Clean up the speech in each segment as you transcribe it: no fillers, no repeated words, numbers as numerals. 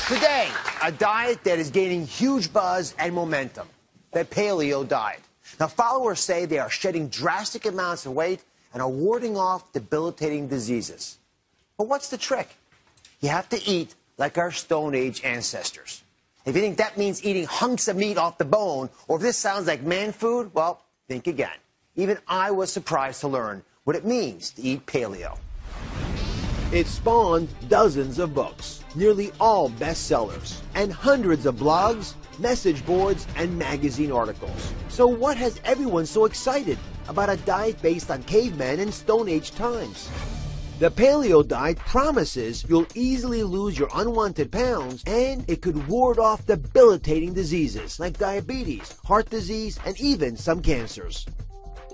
Today, a diet that is gaining huge buzz and momentum, the Paleo diet. Now, followers say they are shedding drastic amounts of weight and are warding off debilitating diseases. But what's the trick? You have to eat like our Stone Age ancestors. If you think that means eating hunks of meat off the bone, or if this sounds like man food, well, think again. Even I was surprised to learn what it means to eat paleo. It spawned dozens of books, nearly all bestsellers, and hundreds of blogs, message boards, and magazine articles. So what has everyone so excited about a diet based on cavemen and Stone Age times? The paleo diet promises you'll easily lose your unwanted pounds, and it could ward off debilitating diseases like diabetes, heart disease, and even some cancers.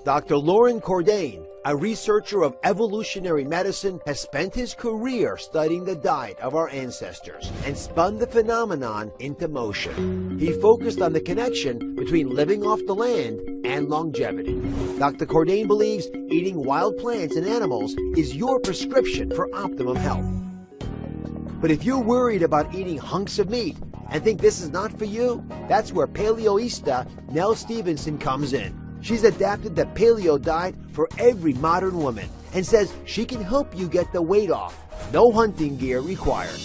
Dr. Loren Cordain, a researcher of evolutionary medicine, has spent his career studying the diet of our ancestors and spun the phenomenon into motion. He focused on the connection between living off the land and longevity. Dr. Cordain believes eating wild plants and animals is your prescription for optimum health. But if you're worried about eating hunks of meat and think this is not for you, that's where Paleoista Nell Stevenson comes in. She's adapted the paleo diet for every modern woman and says she can help you get the weight off. No hunting gear required.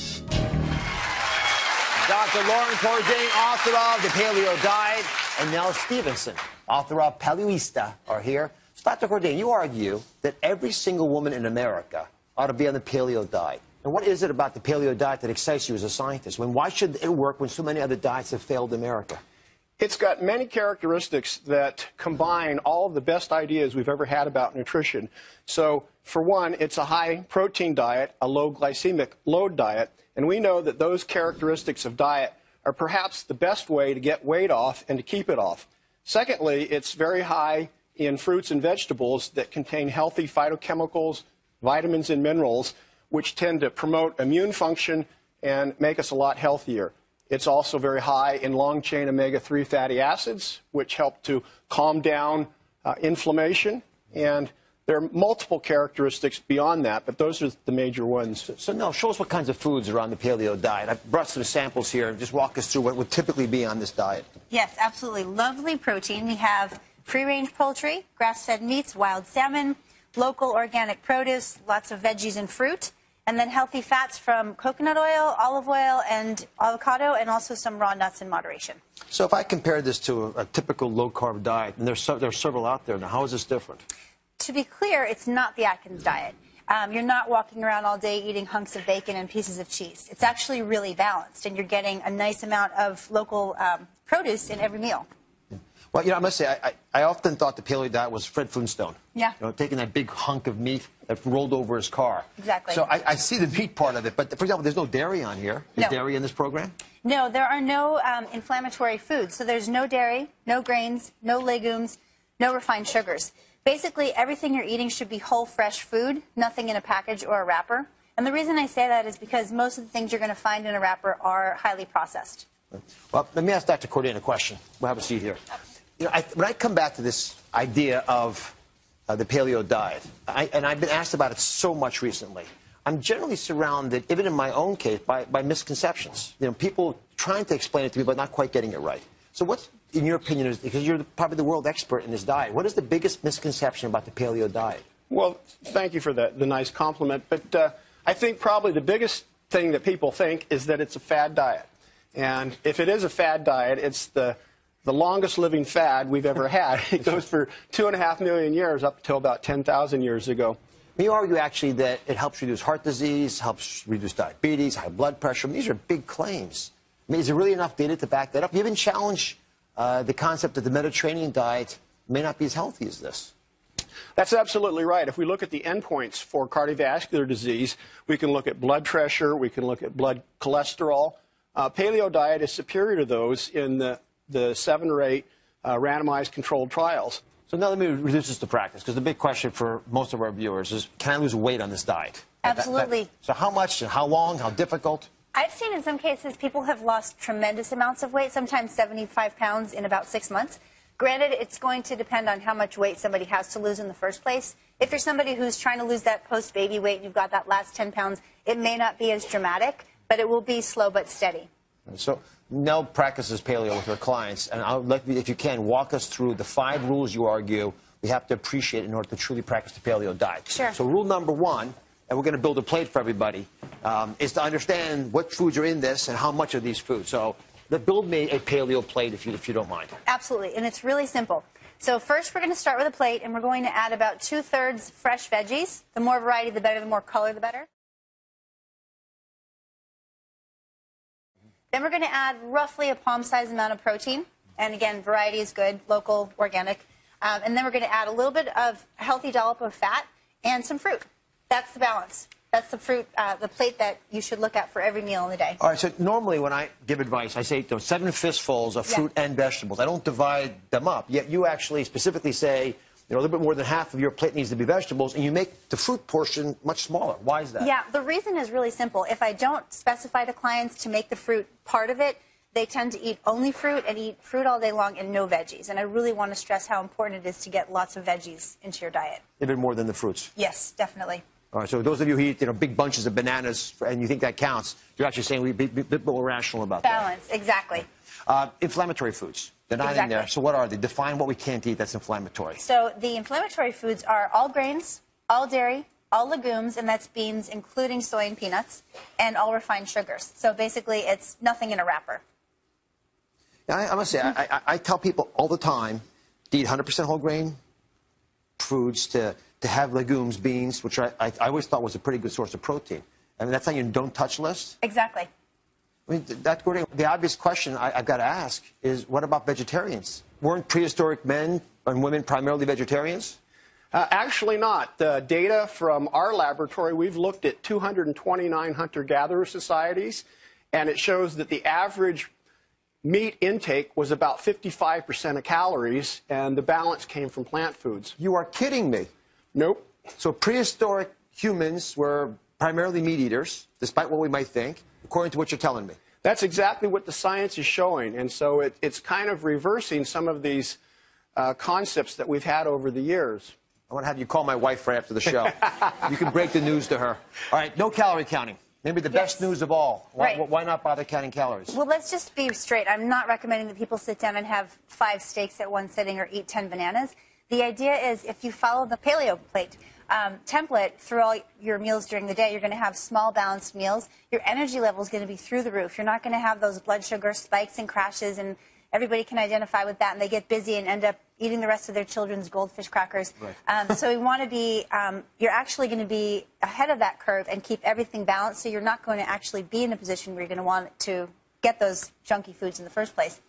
Dr. Loren Cordain, author of The Paleo Diet, and Nell Stevenson, author of Paleoista, are here. So, Dr. Cordain, you argue that every single woman in America ought to be on the paleo diet. And what is it about the paleo diet that excites you as a scientist? Why should it work when so many other diets have failed America? It's got many characteristics that combine all of the best ideas we've ever had about nutrition. So, for one, it's a high-protein diet, a low glycemic load diet, and we know that those characteristics of diet are perhaps the best way to get weight off and to keep it off. Secondly, it's very high in fruits and vegetables that contain healthy phytochemicals, vitamins, and minerals, which tend to promote immune function and make us a lot healthier. It's also very high in long-chain omega-3 fatty acids, which help to calm down inflammation. And there are multiple characteristics beyond that, but those are the major ones. So, Nell, show us what kinds of foods are on the paleo diet. I brought some samples here, and just walk us through what would typically be on this diet. Yes, absolutely. Lovely protein. We have free-range poultry, grass-fed meats, wild salmon, local organic produce, lots of veggies and fruit. And then healthy fats from coconut oil, olive oil, and avocado, and also some raw nuts in moderation. So if I compare this to a typical low-carb diet, and there are several out there now, how is this different? To be clear, it's not the Atkins diet. You're not walking around all day eating hunks of bacon and pieces of cheese. It's actually really balanced, and you're getting a nice amount of local produce in every meal. Well, I must say, I often thought the paleo diet was Fred Flintstone. Yeah. Taking that big hunk of meat that rolled over his car. Exactly. So I see the meat part of it, but for example, there's no dairy on here. Is dairy in this program? No, there are no inflammatory foods. So there's no dairy, no grains, no legumes, no refined sugars. Basically, everything you're eating should be whole, fresh food, nothing in a package or a wrapper. And the reason I say that is because most of the things you're going to find in a wrapper are highly processed. Well, let me ask Dr. Cordain a question. We'll have a seat here. When I come back to this idea of the paleo diet, and I've been asked about it so much recently, I'm generally surrounded, even in my own case, by misconceptions. People trying to explain it to me, but not quite getting it right. So what's, in your opinion, because you're probably the world expert in this diet, what is the biggest misconception about the paleo diet? Well, thank you for the nice compliment. But I think probably the biggest thing that people think is that it's a fad diet. And if it is a fad diet, it's the longest living fad we've ever had. It goes for 2.5 million years up until about 10,000 years ago. You argue actually that it helps reduce heart disease, helps reduce diabetes, high blood pressure. These are big claims. Is there really enough data to back that up? You even challenge the concept that the Mediterranean diet may not be as healthy as this. That's absolutely right. If we look at the endpoints for cardiovascular disease, we can look at blood pressure, we can look at blood cholesterol. Paleo diet is superior to those in the 7 or 8 randomized controlled trials. So now let me reduce this to practice, because the big question for most of our viewers is, can I lose weight on this diet? Absolutely. So how much, and how long, how difficult? I've seen in some cases people have lost tremendous amounts of weight, sometimes 75 pounds in about 6 months. Granted, it's going to depend on how much weight somebody has to lose in the first place. If you're somebody who's trying to lose that post-baby weight and you've got that last 10 pounds, it may not be as dramatic. but it will be slow but steady. So Nell practices paleo with her clients, and I'll let you, if you can, walk us through the 5 rules you argue we have to appreciate in order to truly practice the paleo diet. Sure. So rule number 1, and we're going to build a plate for everybody, is to understand what foods are in this and how much of these foods. So build me a paleo plate if you don't mind. Absolutely, and it's really simple. So first we're going to start with a plate, and we're going to add about 2/3 fresh veggies. The more variety, the better. The more color, the better. Then we're going to add roughly a palm-sized amount of protein. And again, variety is good, local, organic. And then we're going to add a little bit of a healthy dollop of fat and some fruit. That's the balance. That's the fruit, the plate that you should look at for every meal in the day. All right, so normally when I give advice, I say 7 fistfuls of fruit and vegetables. I don't divide them up. Yet you actually specifically say, a little bit more than half of your plate needs to be vegetables, and you make the fruit portion much smaller. Why is that? Yeah, the reason is really simple. If I don't specify to clients to make the fruit part of it, they tend to eat only fruit and eat fruit all day long and no veggies. And I really want to stress how important it is to get lots of veggies into your diet. Even more than the fruits? Yes, definitely. All right, so those of you who eat big bunches of bananas and you think that counts, you're actually saying we be a bit more rational about Balance, exactly. Inflammatory foods. They're not in there. So what are they? Define what we can't eat that's inflammatory. So the inflammatory foods are all grains, all dairy, all legumes, and that's beans, including soy and peanuts, and all refined sugars. So basically, it's nothing in a wrapper. I must say, I tell people all the time to eat 100% whole grain foods, to have legumes, beans, which I always thought was a pretty good source of protein. I mean, that's on your don't touch list? Exactly. I mean, the obvious question I've got to ask is, what about vegetarians? Weren't prehistoric men and women primarily vegetarians? Actually not. The data from our laboratory, we've looked at 229 hunter-gatherer societies, and it shows that the average meat intake was about 55% of calories, and the balance came from plant foods. You are kidding me. Nope. So prehistoric humans were primarily meat eaters, despite what we might think, according to what you're telling me. That's exactly what the science is showing, and so it's kind of reversing some of these concepts that we've had over the years. I want to have you call my wife right after the show. You can break the news to her. All right, no calorie counting. Maybe the best news of all. Why not bother counting calories? Well, let's just be straight. I'm not recommending that people sit down and have 5 steaks at one sitting or eat 10 bananas. The idea is if you follow the paleo plate template through all your meals during the day, you're going to have small, balanced meals. Your energy level is going to be through the roof. You're not going to have those blood sugar spikes and crashes, and everybody can identify with that, and they get busy and end up eating the rest of their children's goldfish crackers. Right. So we want to be, you're actually going to be ahead of that curve and keep everything balanced, so you're not going to actually be in a position where you're going to want to get those junky foods in the first place.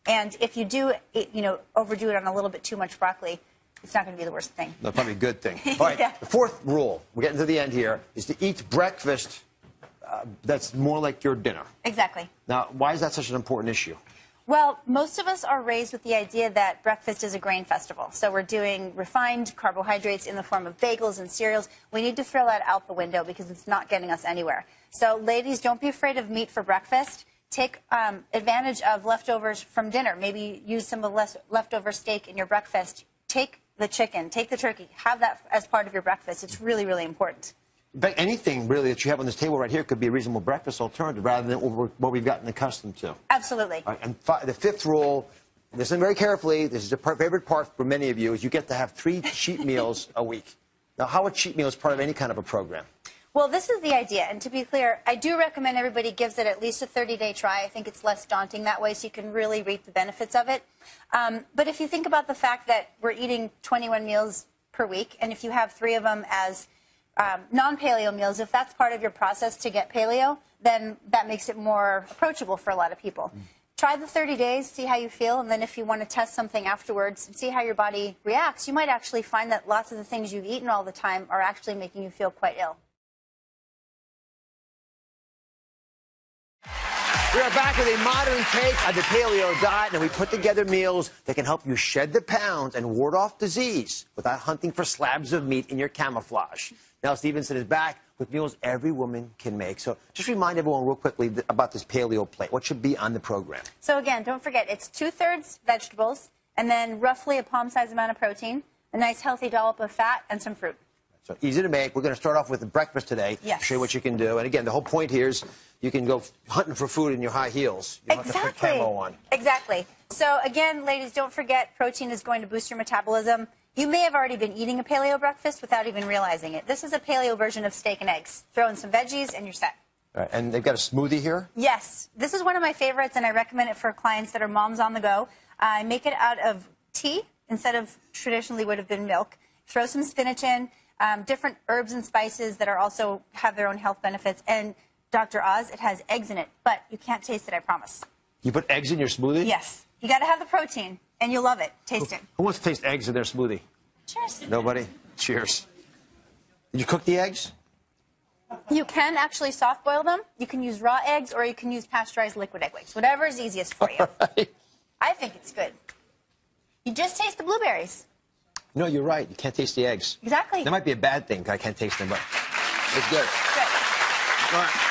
And if you do, overdo it on a little bit too much broccoli, it's not going to be the worst thing. No, probably a good thing. All right, The 4th rule, we're getting to the end here, is to eat breakfast that's more like your dinner. Exactly. Now, why is that such an important issue? Well, most of us are raised with the idea that breakfast is a grain festival. So we're doing refined carbohydrates in the form of bagels and cereals. We need to throw that out the window because it's not getting us anywhere. So ladies, don't be afraid of meat for breakfast. Take advantage of leftovers from dinner. Maybe use some of the leftover steak in your breakfast. Take the chicken, take the turkey. Have that as part of your breakfast. It's really, really important. In fact, anything really that you have on this table right here could be a reasonable breakfast alternative rather than what we've gotten accustomed to. Absolutely. All right, and the 5th rule, listen very carefully, this is a favorite part for many of you, is you get to have 3 cheat meals a week. Now, how are cheat meals part of any kind of a program? Well, this is the idea, and to be clear, I do recommend everybody gives it at least a 30-day try. I think it's less daunting that way, so you can really reap the benefits of it. But if you think about the fact that we're eating 21 meals per week, and if you have 3 of them as non-paleo meals, if that's part of your process to get paleo, then that makes it more approachable for a lot of people. Try the 30 days, see how you feel, and then if you want to test something afterwards and see how your body reacts, you might actually find that lots of the things you've eaten all the time are actually making you feel quite ill. We are back with a modern take on the paleo diet, and we put together meals that can help you shed the pounds and ward off disease without hunting for slabs of meat in your camouflage. Nell Stevenson is back with meals every woman can make. So just remind everyone real quickly about this paleo plate. What should be on the program? So again, don't forget, it's 2/3 vegetables, and then roughly a palm-sized amount of protein, a nice healthy dollop of fat, and some fruit. So easy to make. We're going to start off with the breakfast today. Yes. Show you what you can do. And again, the whole point here is you can go hunting for food in your high heels. You don't have to put camo on. Exactly. So again, ladies, don't forget protein is going to boost your metabolism. You may have already been eating a paleo breakfast without even realizing it. This is a paleo version of steak and eggs. Throw in some veggies and you're set. All right, and they've got a smoothie here? Yes. This is one of my favorites, and I recommend it for clients that are moms on the go. I make it out of tea instead of traditionally would have been milk. Throw some spinach in, different herbs and spices that are also have their own health benefits. And Dr. Oz, it has eggs in it, but you can't taste it, I promise. You put eggs in your smoothie? Yes. You got to have the protein, and you'll love it. Taste it. Who wants to taste eggs in their smoothie? Cheers. Nobody? Cheers. Did you cook the eggs? You can actually soft boil them. You can use raw eggs, or you can use pasteurized liquid egg whites. Whatever is easiest for you. Right. I think it's good. You just taste the blueberries. No, you're right. You can't taste the eggs. Exactly. That might be a bad thing. I can't taste them, but it's good. Good. All right.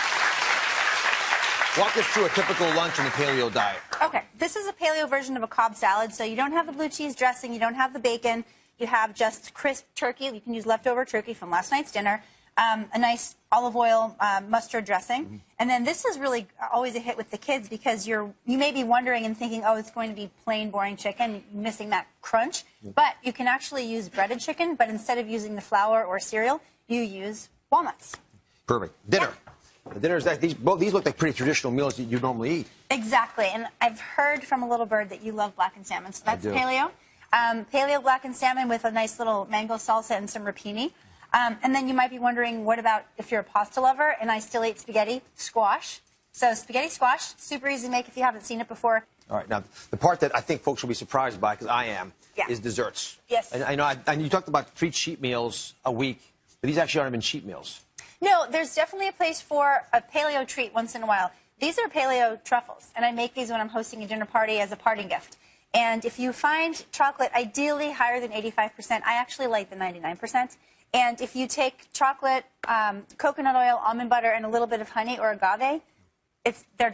Walk us through a typical lunch in the paleo diet. Okay, this is a paleo version of a Cobb salad, so you don't have the blue cheese dressing, you don't have the bacon, you have just crisp turkey. You can use leftover turkey from last night's dinner, a nice olive oil mustard dressing, and then this is really always a hit with the kids because you may be wondering and thinking, oh, it's going to be plain, boring chicken, missing that crunch, but you can actually use breaded chicken, but instead of using the flour or cereal, you use walnuts. Perfect. Dinner. Yeah. The dinner is that these look like pretty traditional meals that you normally eat. Exactly, and I've heard from a little bird that you love blackened salmon, so that's I do. paleo. Paleo blackened salmon with a nice little mango salsa and some rapini. And then you might be wondering, what about if you're a pasta lover and I still eat spaghetti? Squash. So spaghetti squash, super easy to make if you haven't seen it before. All right, now, the part that I think folks will be surprised by, because I am, Yeah. is desserts. Yes. And I know, and you talked about 3 cheat meals a week, but these actually aren't even cheat meals. No, there's definitely a place for a paleo treat once in a while. These are paleo truffles, and I make these when I'm hosting a dinner party as a parting gift. And if you find chocolate ideally higher than 85%, I actually like the 99%. And if you take chocolate, coconut oil, almond butter, and a little bit of honey or agave, they're